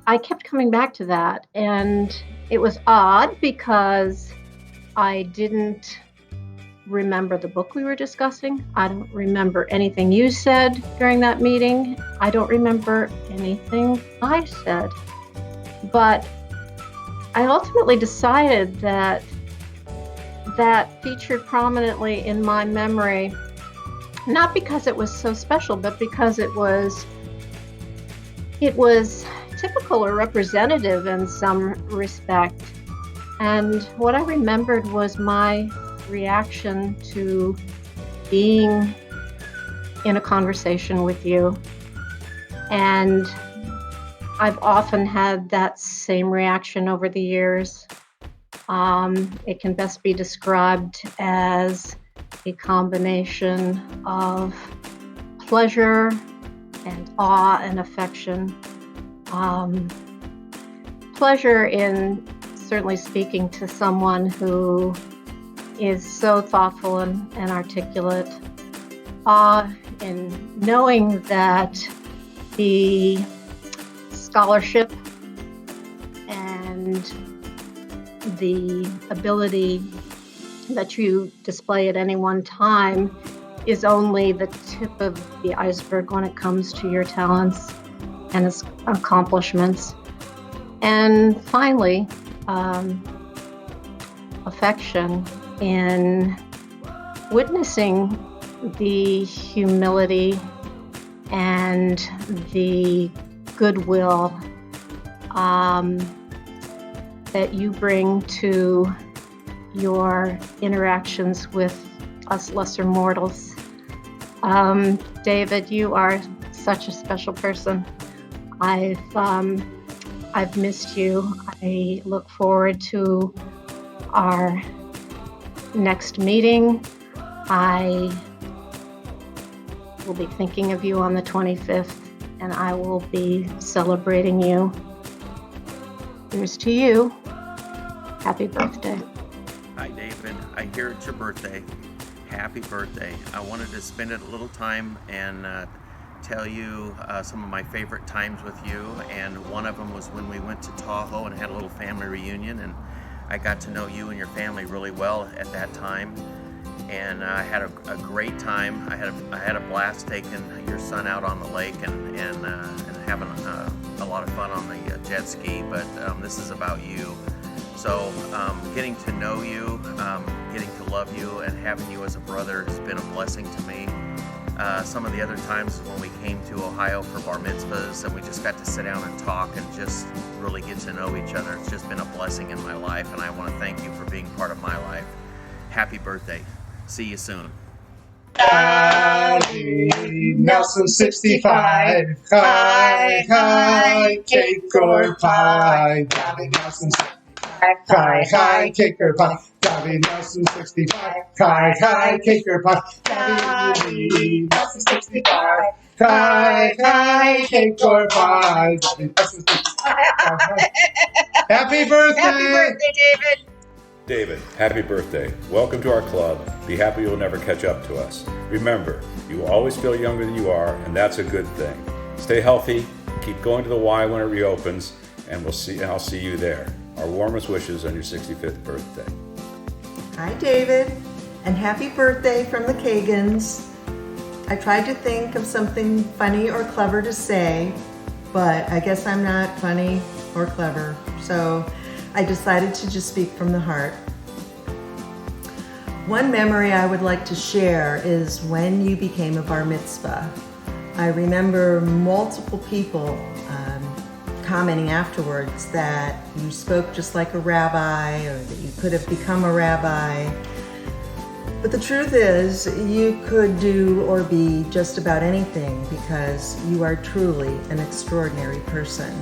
I kept coming back to that, and it was odd because I didn't remember the book we were discussing. I don't remember anything you said during that meeting. I don't remember anything I said. But I ultimately decided that featured prominently in my memory, not because it was so special, but because it was typical or representative in some respect. And what I remembered was my reaction to being in a conversation with you. And I've often had that same reaction over the years. It can best be described as a combination of pleasure and awe and affection. Pleasure in certainly speaking to someone who is so thoughtful and articulate. Awe in knowing that the scholarship and the ability that you display at any one time is only the tip of the iceberg when it comes to your talents and accomplishments. And finally, affection in witnessing the humility and the goodwill that you bring to your interactions with us lesser mortals. David, you are such a special person. I've missed you. I look forward to our next meeting. I will be thinking of you on the 25th, and I will be celebrating you. Here's to you. Happy birthday. Hi, David. I hear it's your birthday. Happy birthday. I wanted to spend a little time and tell you some of my favorite times with you, and one of them was when we went to Tahoe and had a little family reunion, and I got to know you and your family really well at that time, and I had a great time. I had a blast taking your son out on the lake and having a lot of fun on the jet ski, but this is about you. So getting to know you, getting to love you, and having you as a brother has been a blessing to me. Some of the other times when we came to Ohio for bar mitzvahs and we just got to sit down and talk and just really get to know each other, it's just been a blessing in my life, and I want to thank you for being part of my life. Happy birthday. See you soon. Abby Nelson 65. Hi, cake or pie. Abby Nelson 65. Hi, cake or pie. Abby Nelson 65. Hi, cake or pie. Abby Nelson 65. Hi, cake or pie. Abby Nelson 65. Happy birthday! Happy birthday, David! David, happy birthday. Welcome to our club. Be happy you'll never catch up to us. Remember, you will always feel younger than you are, and that's a good thing. Stay healthy, keep going to the Y when it reopens, and I'll see you there. Our warmest wishes on your 65th birthday. Hi, David, and happy birthday from the Kagans. I tried to think of something funny or clever to say, but I guess I'm not funny or clever, so I decided to just speak from the heart. One memory I would like to share is when you became a bar mitzvah. I remember multiple people commenting afterwards that you spoke just like a rabbi, or that you could have become a rabbi. But the truth is, you could do or be just about anything because you are truly an extraordinary person.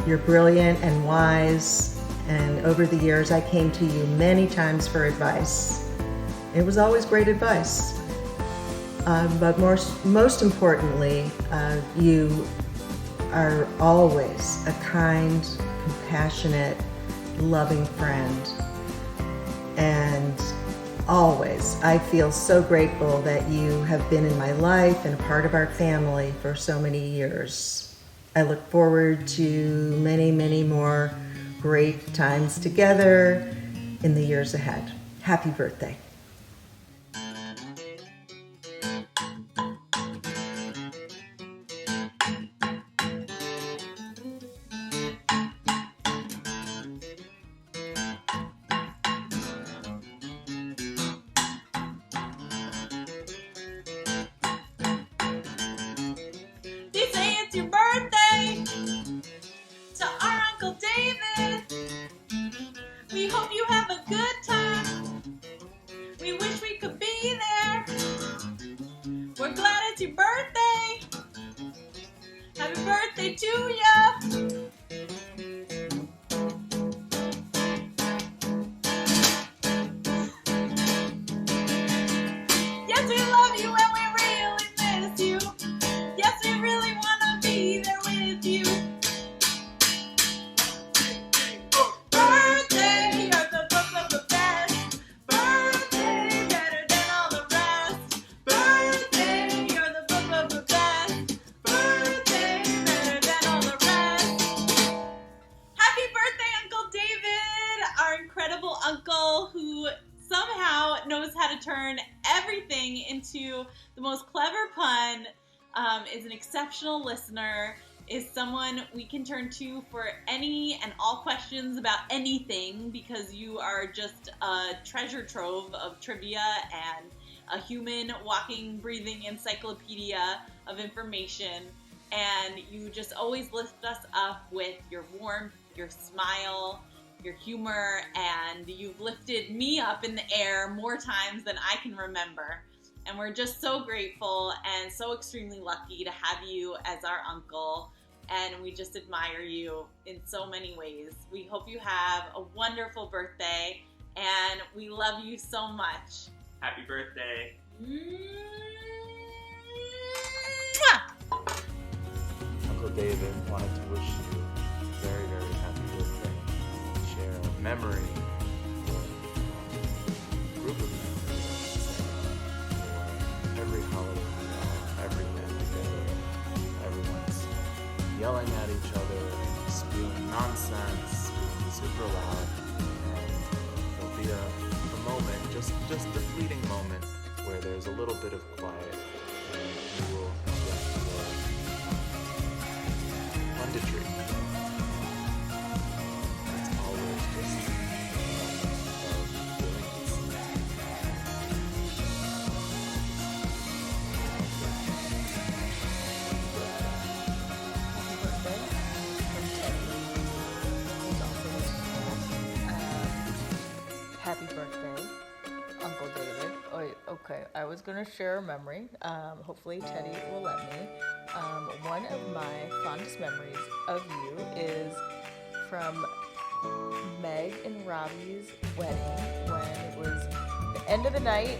You're brilliant and wise, and over the years I came to you many times for advice. It was always great advice. But most importantly, you are always a kind, compassionate, loving friend. And always, I feel so grateful that you have been in my life and a part of our family for so many years. I look forward to many, many more great times together in the years ahead. Happy birthday. Your birthday to our Uncle David. We hope you have a good time. We wish we could be there. We're glad it's your birthday. Happy birthday to ya. Yes, we love you and we really miss you. Yes, we really want to be there with you. Birthday, you're the best. Birthday, better than all the rest. Birthday, you're the best. Birthday, better than all the rest. Happy birthday, Uncle David, our incredible uncle who somehow knows how to turn everything into the most clever pun. Is an exceptional listener, is someone we can turn to for any and all questions about anything, because you are just a treasure trove of trivia and a human walking, breathing encyclopedia of information. And you just always lift us up with your warmth, your smile, your humor, and you've lifted me up in the air more times than I can remember. And we're just so grateful and so extremely lucky to have you as our uncle. And we just admire you in so many ways. We hope you have a wonderful birthday, and we love you so much. Happy birthday. Uncle David wanted to wish you a very, very happy birthday. Share a memory with a group of memories, I should say. Every holiday, every family day, everyone's yelling at each other, spewing nonsense, being super loud, and there'll be a moment, just a fleeting moment, where there's a little bit of quiet, and you will get your punditry. It's always just a moment of brilliance. Happy birthday, Uncle David. Oh, okay, I was going to share a memory. Hopefully Teddy will let me. One of my fondest memories of you is from Meg and Robbie's wedding, when it was the end of the night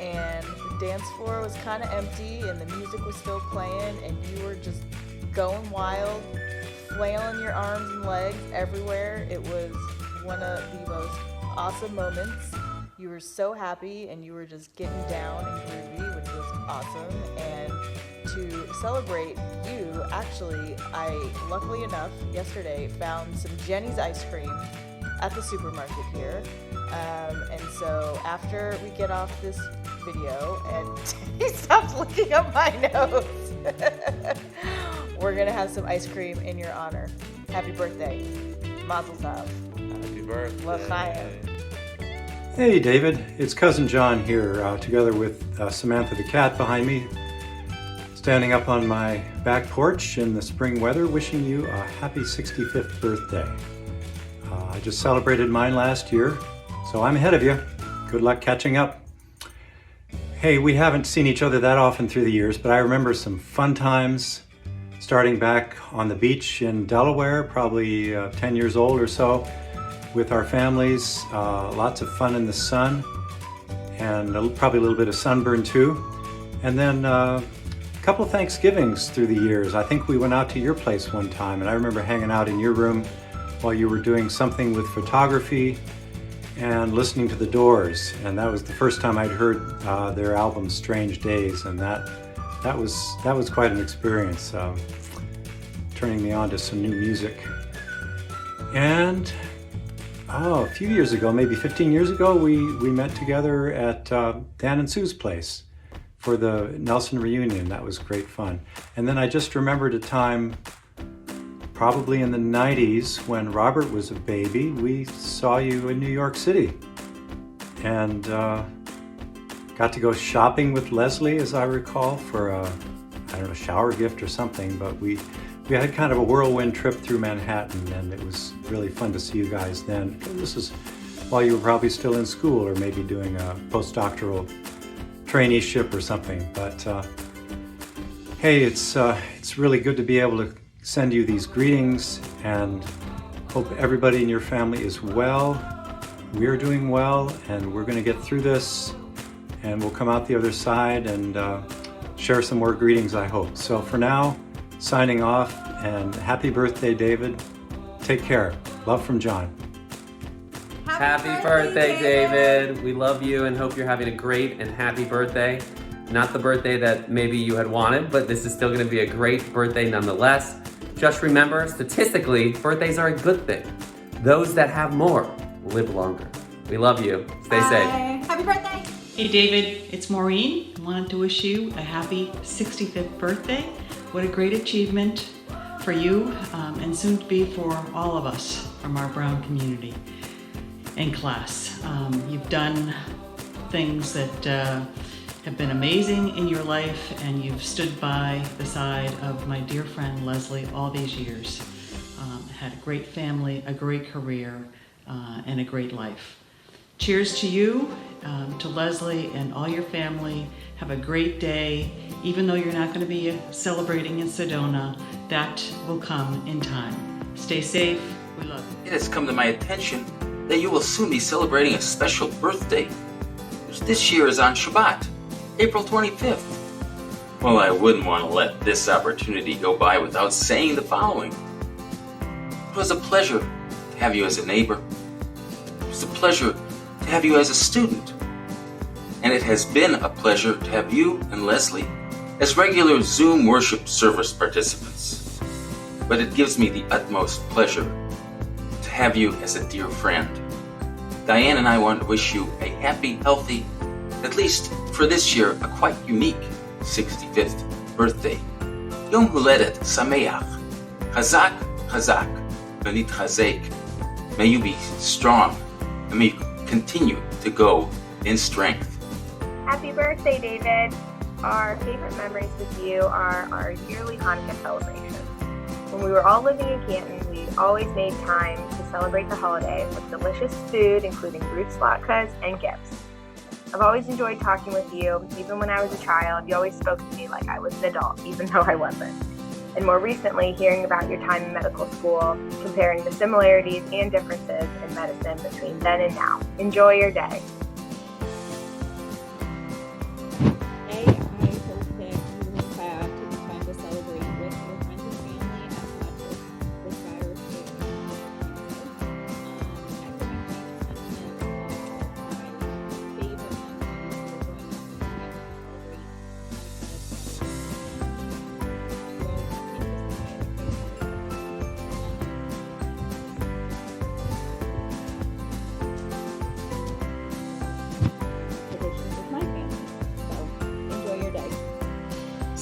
and the dance floor was kind of empty and the music was still playing and you were just going wild, flailing your arms and legs everywhere. It was one of the most awesome moments. You were so happy and you were just getting down and groovy, which was awesome. And to celebrate you, actually, I, luckily enough, yesterday found some Jenny's ice cream at the supermarket here. And so after we get off this video, and he stopped looking up my nose, we're gonna have some ice cream in your honor. Happy birthday. Mazel tov. Happy birthday. L'chaim. Hey David, it's Cousin John here, together with Samantha the cat behind me. standing up on my back porch in the spring weather, wishing you a happy 65th birthday. I just celebrated mine last year, so I'm ahead of you. Good luck catching up. Hey, we haven't seen each other that often through the years, but I remember some fun times starting back on the beach in Delaware, probably 10 years old or so, with our families. Lots of fun in the sun, and probably a little bit of sunburn too. And then a couple of Thanksgivings through the years. I think we went out to your place one time, and I remember hanging out in your room while you were doing something with photography and listening to The Doors. And that was the first time I'd heard their album Strange Days, and that was quite an experience, turning me on to some new music. And a few years ago, maybe 15 years ago, we met together at Dan and Sue's place for the Nelson reunion. That was great fun. And then I just remembered a time, probably in the 90s, when Robert was a baby. We saw you in New York City and got to go shopping with Leslie, as I recall, for a shower gift or something. But we had kind of a whirlwind trip through Manhattan, and it was really fun to see you guys then. This is while you were probably still in school or maybe doing a postdoctoral traineeship or something. But hey, it's really good to be able to send you these greetings, and hope everybody in your family is well. We're doing well, and we're going to get through this, and we'll come out the other side and share some more greetings, I hope. So for now, signing off, and happy birthday, David. Take care. Love from John. Happy birthday, David. We love you and hope you're having a great and happy birthday. Not the birthday that maybe you had wanted, but this is still going to be a great birthday nonetheless. Just remember, statistically, birthdays are a good thing. Those that have more live longer. We love you. Stay safe. Happy birthday. Hey David, it's Maureen. I wanted to wish you a happy 65th birthday. What a great achievement for you and soon to be for all of us from our Brown community and class. You've done things that have been amazing in your life, and you've stood by the side of my dear friend Leslie all these years. Had a great family, a great career, and a great life. Cheers to you, to Leslie and all your family. Have a great day. Even though you're not going to be celebrating in Sedona, that will come in time. Stay safe. We love you. It has come to my attention that you will soon be celebrating a special birthday, which this year is on Shabbat, April 25th. Well, I wouldn't want to let this opportunity go by without saying the following. It was a pleasure to have you as a neighbor. It was a pleasure to have you as a student. And it has been a pleasure to have you and Leslie as regular Zoom worship service participants. But it gives me the utmost pleasure to have you as a dear friend. Diane and I want to wish you a happy, healthy, at least for this year, a quite unique 65th birthday. Yom Huledet Sameach. Chazak, Chazak, V'nitchazek. May you be strong, and may you continue to go in strength. Happy birthday, David. Our favorite memories with you are our yearly Hanukkah celebrations. When we were all living in Canton, we always made time to celebrate the holiday with delicious food, including roots latkes and gifts. I've always enjoyed talking with you. Even when I was a child, you always spoke to me like I was an adult, even though I wasn't. And more recently, hearing about your time in medical school, comparing the similarities and differences in medicine between then and now. Enjoy your day. I hope that you take the time to celebrate with your friends and family as much as this virus is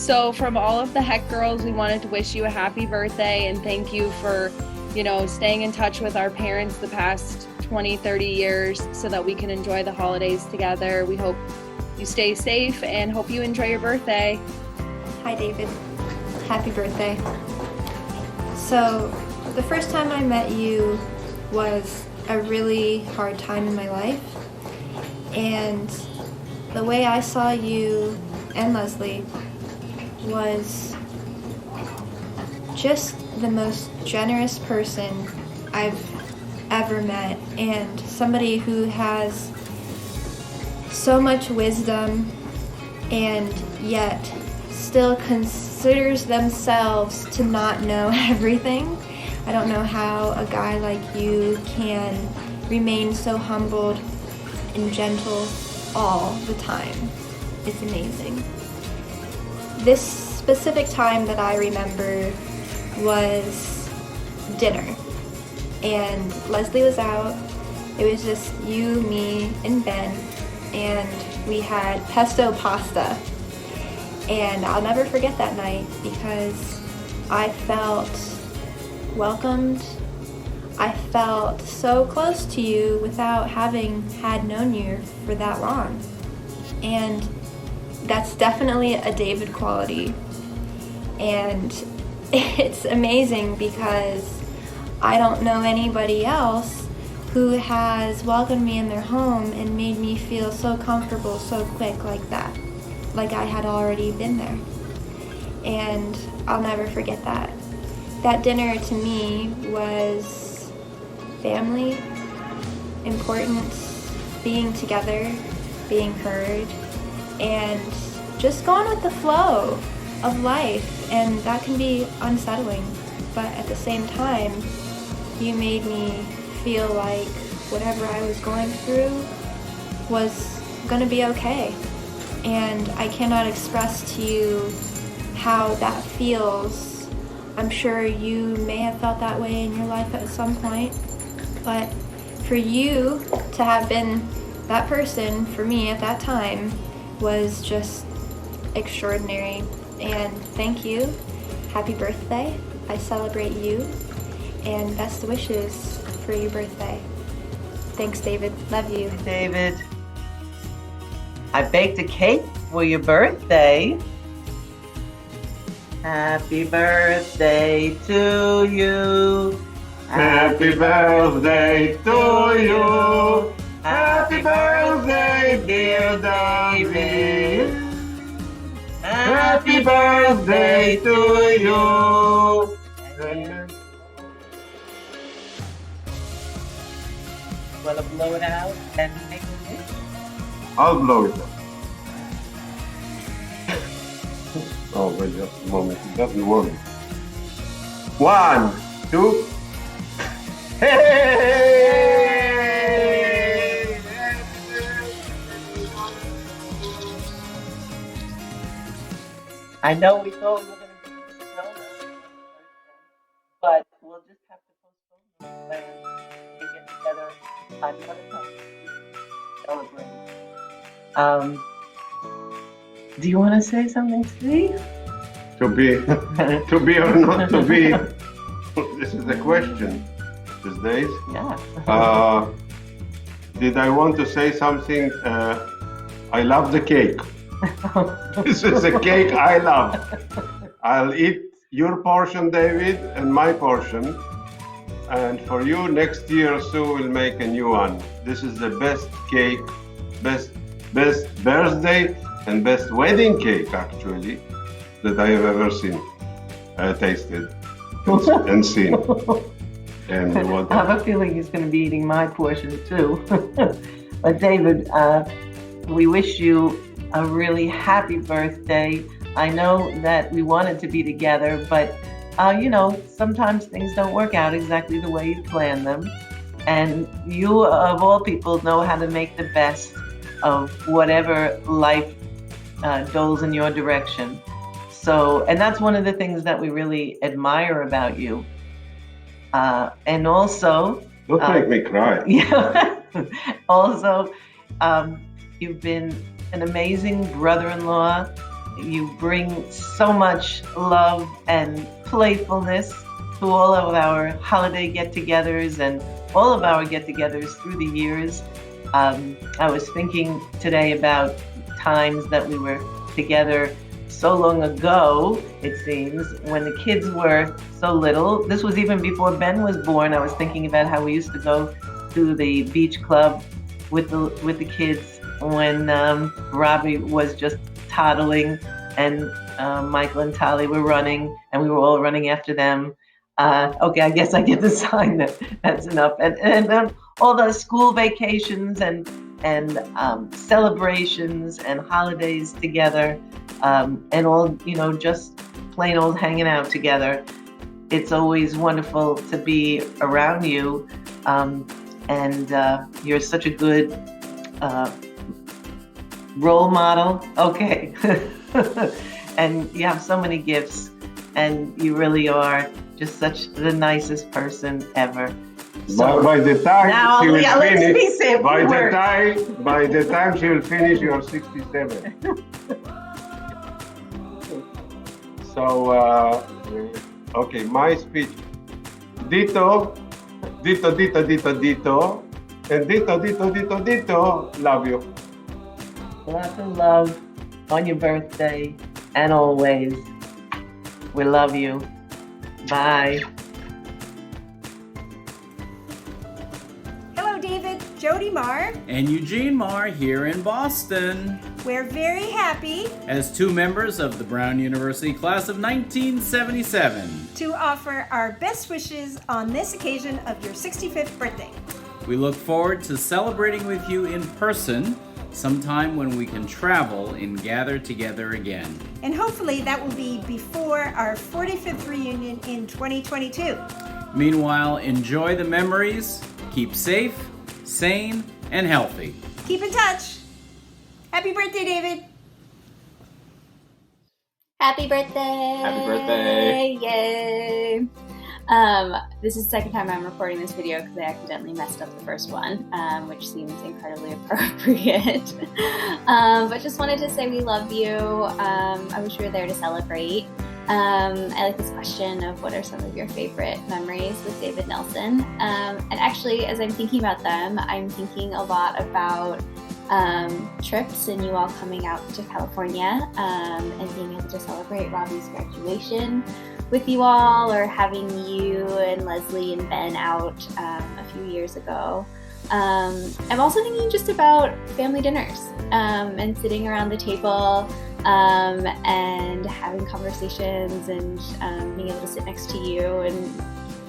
So from all of the Heck Girls, we wanted to wish you a happy birthday and thank you for, staying in touch with our parents the past 20, 30 years so that we can enjoy the holidays together. We hope you stay safe and hope you enjoy your birthday. Hi, David. Happy birthday. So, the first time I met you was a really hard time in my life. And the way I saw you and Leslie was just the most generous person I've ever met, and somebody who has so much wisdom and yet still considers themselves to not know everything. I don't know how a guy like you can remain so humbled and gentle all the time. It's amazing. This specific time that I remember was dinner, and Leslie was out. It was just you, me, and Ben, and we had pesto pasta. And I'll never forget that night because I felt welcomed. I felt so close to you without having had known you for that long. And that's definitely a David quality. And it's amazing because I don't know anybody else who has welcomed me in their home and made me feel so comfortable so quick like that. Like I had already been there. And I'll never forget that. That dinner to me was family, importance, being together, being heard, and just going with the flow of life. And that can be unsettling, but at the same time, you made me feel like whatever I was going through was gonna be okay. And I cannot express to you how that feels. I'm sure you may have felt that way in your life at some point, but for you to have been that person for me at that time was just extraordinary. And thank you. Happy birthday. I celebrate you, and best wishes for your birthday. Thanks, David. Love you. David, I baked a cake for your birthday. Happy birthday to you. Happy birthday to you. Happy birthday, dear David. Happy birthday to you. Wanna blow it out and make a wish? I'll blow it up. Oh, wait just a moment. It doesn't work. 1, 2. Hey! I know we thought we were going to do this together, but we'll just have to postpone this plan and get together another time to celebrate. Do you want to say something, Steve? To be or not to be? This is the question these days. Yeah. Did I want to say something? I love the cake. This is a cake I love. I'll eat your portion, David, and my portion. And for you, next year, Sue will make a new one. This is the best cake, best birthday, and best wedding cake, actually, that I have ever seen, tasted, and seen. And what I have a feeling he's going to be eating my portion too. But David, we wish you a really happy birthday. I know that we wanted to be together, but sometimes things don't work out exactly the way you plan them. And you, of all people, know how to make the best of whatever life doles in your direction. So, and that's one of the things that we really admire about you. And also, don't make me cry. Yeah. Also, you've been an amazing brother-in-law. You bring so much love and playfulness to all of our holiday get-togethers and all of our get-togethers through the years. I was thinking today about times that we were together so long ago, it seems, when the kids were so little. This was even before Ben was born. I was thinking about how we used to go to the beach club with the kids when Robbie was just toddling and Michael and Tali were running, and we were all running after them. Okay, I guess I get the sign that that's enough. And all the school vacations and celebrations and holidays together, and all, just plain old hanging out together. It's always wonderful to be around you, and you're such a good role model. Okay. And you have so many gifts, and you really are just such the nicest person ever. So by the time now, she will let me finish, say a by few the words. time she will finish, you are 67. So okay, my speech. Dito, dito, dito, dito, dito, and dito, dito, dito, dito. Love you. Lots of love on your birthday and always. We love you. Bye. Hello, David, Jody Marr. And Eugene Marr here in Boston. We're very happy As two members of the Brown University class of 1977. to offer our best wishes on this occasion of your 65th birthday. We look forward to celebrating with you in person sometime when we can travel and gather together again. And hopefully that will be before our 45th reunion in 2022. Meanwhile, enjoy the memories, keep safe, sane, and healthy. Keep in touch. Happy birthday, David. Happy birthday! Happy birthday! Yay! This is the second time I'm recording this video because I accidentally messed up the first one, which seems incredibly appropriate. But just wanted to say we love you. I wish we were there to celebrate. I like this question of what are some of your favorite memories with David Nelson. And actually, as I'm thinking about them, I'm thinking a lot about trips and you all coming out to California and being able to celebrate Robbie's graduation with you all, or having you and Leslie and Ben out a few years ago. I'm also thinking just about family dinners and sitting around the table and having conversations and being able to sit next to you, and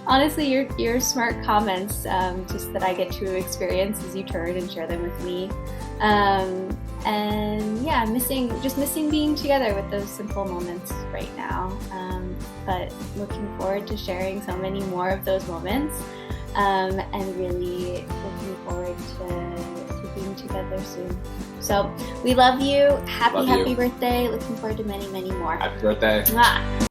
honestly your smart comments just that I get to experience as you turn and share them with me. And yeah, missing being together with those simple moments right now. But looking forward to sharing so many more of those moments, and really looking forward to being together soon. So we love you. Happy birthday. Looking forward to many, many more. Happy birthday. Mwah.